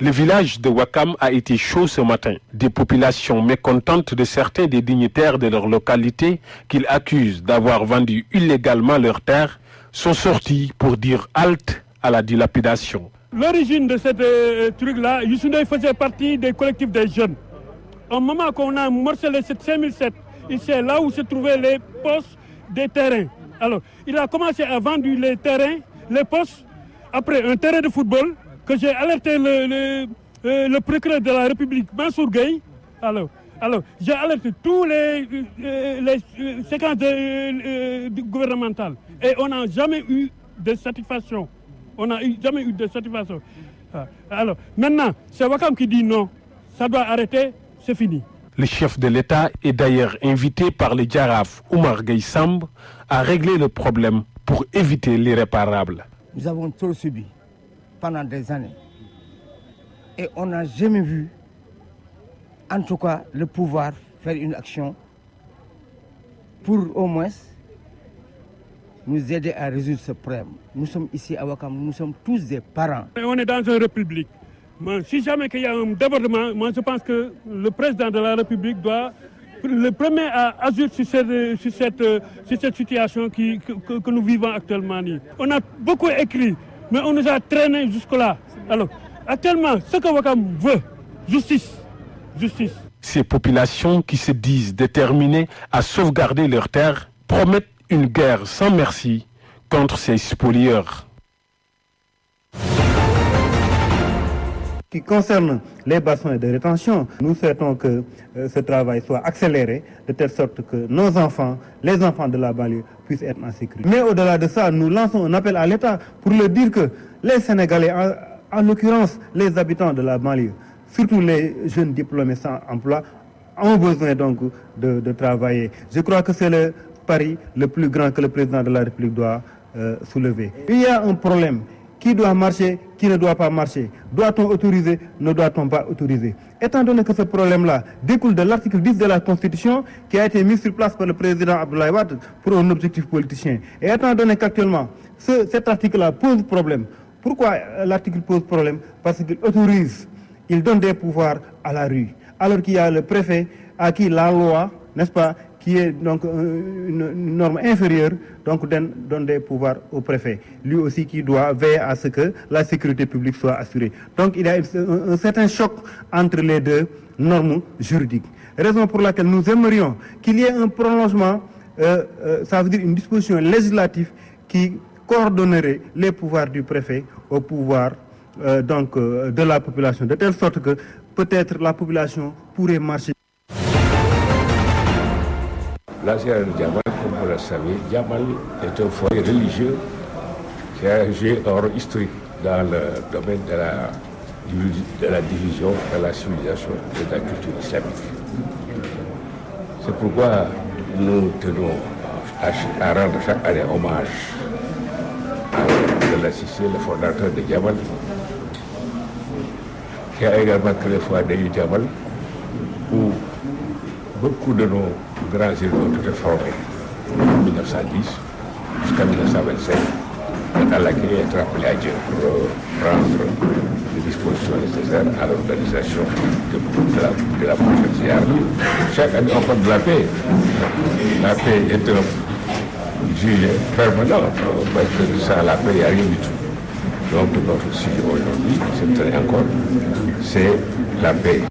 Le village de Ouakam a été chaud ce matin. Des populations mécontentes de certains des dignitaires de leur localité qu'ils accusent d'avoir vendu illégalement leurs terres sont sortis pour dire halte à la dilapidation. L'origine de ce truc-là, Youssou Ndoye faisait partie des collectifs des jeunes. Au moment qu'on a morcelé cette 5007, c'est là où se trouvaient les postes des terrains. Alors, il a commencé à vendre les terrains, les postes, après un terrain de football, que j'ai alerté le procureur de la République, Mansour Gueye. Alors j'ai alerté tous les séquences gouvernementales. Et on n'a jamais eu de satisfaction. Alors, maintenant, c'est Ouakam qui dit non. Ça doit arrêter, c'est fini. Le chef de l'État est d'ailleurs invité par le Djaraf Oumar Gueye Samb à régler le problème pour éviter l'irréparable. Nous avons trop subi pendant des années. Et on n'a jamais vu, en tout cas, le pouvoir faire une action pour au moins nous aider à résoudre ce problème. Nous sommes ici à Ouakam, nous sommes tous des parents. On est dans une république. Si jamais il y a un débordement, moi je pense que le président de la République doit le premier à agir sur cette situation que nous vivons actuellement. On a beaucoup écrit, mais on nous a traînés jusque-là. Alors, actuellement, ce que Ouakam veut, justice. Ces populations qui se disent déterminées à sauvegarder leurs terres promettent une guerre sans merci contre ces spolieurs. Qui concerne les bassins de rétention, nous souhaitons que ce travail soit accéléré de telle sorte que nos enfants, les enfants de la banlieue, puissent être en sécurité. Mais au-delà de ça, nous lançons un appel à l'État pour leur dire que les Sénégalais, en l'occurrence les habitants de la banlieue, surtout les jeunes diplômés sans emploi, ont besoin donc de travailler. Je crois que c'est le pari le plus grand que le président de la République doit soulever. Il y a un problème. Qui doit marcher, qui ne doit pas marcher? Doit-on autoriser, ne doit-on pas autoriser? Étant donné que ce problème-là découle de l'article 10 de la Constitution qui a été mis sur place par le président Abdoulaye Wade pour un objectif politicien, et étant donné qu'actuellement cet article-là pose problème, pourquoi l'article pose problème? Parce qu'il autorise, il donne des pouvoirs à la rue, alors qu'il y a le préfet à qui la loi, n'est-ce pas, qui est donc une norme inférieure, donc donne des pouvoirs au préfet. Lui aussi qui doit veiller à ce que la sécurité publique soit assurée. Donc il y a un certain choc entre les deux normes juridiques. Raison pour laquelle nous aimerions qu'il y ait un prolongement, ça veut dire une disposition législative qui coordonnerait les pouvoirs du préfet au pouvoir de la population, de telle sorte que peut-être la population pourrait marcher. La Sierra de Djamel, comme vous le savez, Djamel est un foyer religieux qui a joué un rôle historique dans le domaine de la division de la civilisation et de la culture islamique. C'est pourquoi nous tenons à rendre chaque année hommage à Abdallah Cissé, le fondateur de Djamel, qui a également créé le foyer de Djamel, où beaucoup de nos grands élus ont été formés en 1910 jusqu'à 1925, dans laquelle il est appelé à Dieu pour prendre les dispositions nécessaires à l'organisation de la prochaine ziara. Chaque année, on parle de la paix. La paix est un sujet permanent, parce que sans la paix, il n'y a rien du tout. Donc, notre sujet aujourd'hui, cette année encore, c'est la paix.